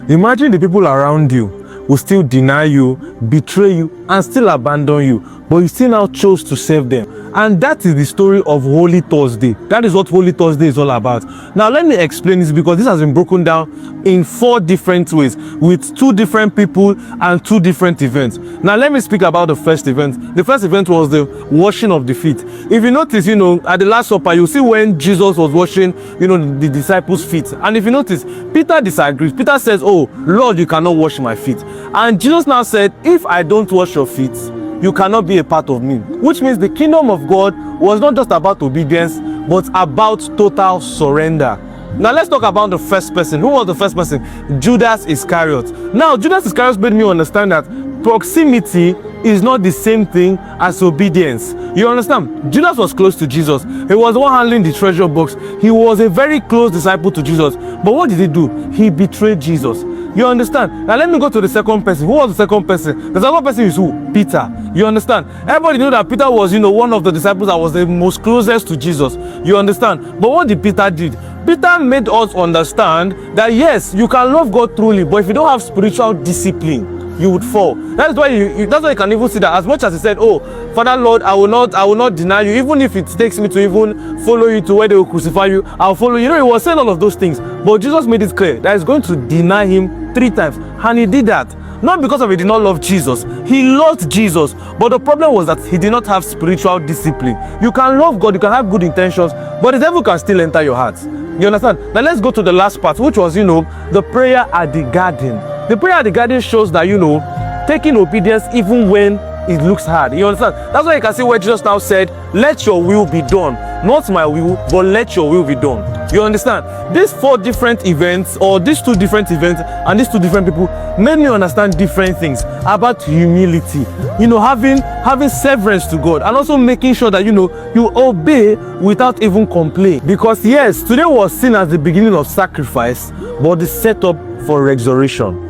Imagine the people around you will still deny you, betray you, and still abandon you, but you still now chose to serve them. And that is the story of Holy Thursday. That is what Holy Thursday is all about. Now let me explain this, because this has been broken down in 4 different ways with 2 different people and 2 different events. Now let me speak about the first event. The first event was the washing of the feet. If you notice, at the Last Supper, you see when Jesus was washing, the disciples' feet. And if you notice, Peter disagrees. Peter says, "Oh, Lord, you cannot wash my feet." And Jesus now said, "If I don't wash your feet, you cannot be a part of me." Which means the kingdom of God was not just about obedience, but about total surrender. Now let's talk about the first person. Who was the first person? Judas Iscariot. Now Judas Iscariot made me understand that proximity is not the same thing as obedience. You understand? Judas was close to Jesus. He was the one handling the treasure box. He was a very close disciple to Jesus. But what did he do? He betrayed Jesus. You understand? Now let me go to the second person. Who was the second person? The second person is who? Peter. You understand? Everybody knew that Peter was, one of the disciples that was the most closest to Jesus. You understand? But what did Peter do? Peter made us understand that yes, you can love God truly, but if you don't have spiritual discipline, you would fall. That's why that's why you can even see that as much as he said, "Oh, Father Lord, I will not deny you, even if it takes me to even follow you to where they will crucify you, I'll follow you." He was saying all of those things, but Jesus made it clear that he's going to deny him 3 times, and he did that. Not because of he did not love Jesus. He loved Jesus, but the problem was that he did not have spiritual discipline. You can love God, you can have good intentions, but the devil can still enter your heart. You understand? Now let's go to the last part, which was, the prayer at the garden. The prayer at the garden shows that, taking obedience even when it looks hard. You understand? That's why you can see where Jesus now said, "Let your will be done. Not my will, but let your will be done." You understand? These 4 different events, or these 2 different events, and these 2 different people made me understand different things about humility. Having severance to God, and also making sure that, you obey without even complain. Because yes, today was seen as the beginning of sacrifice, but the setup for resurrection.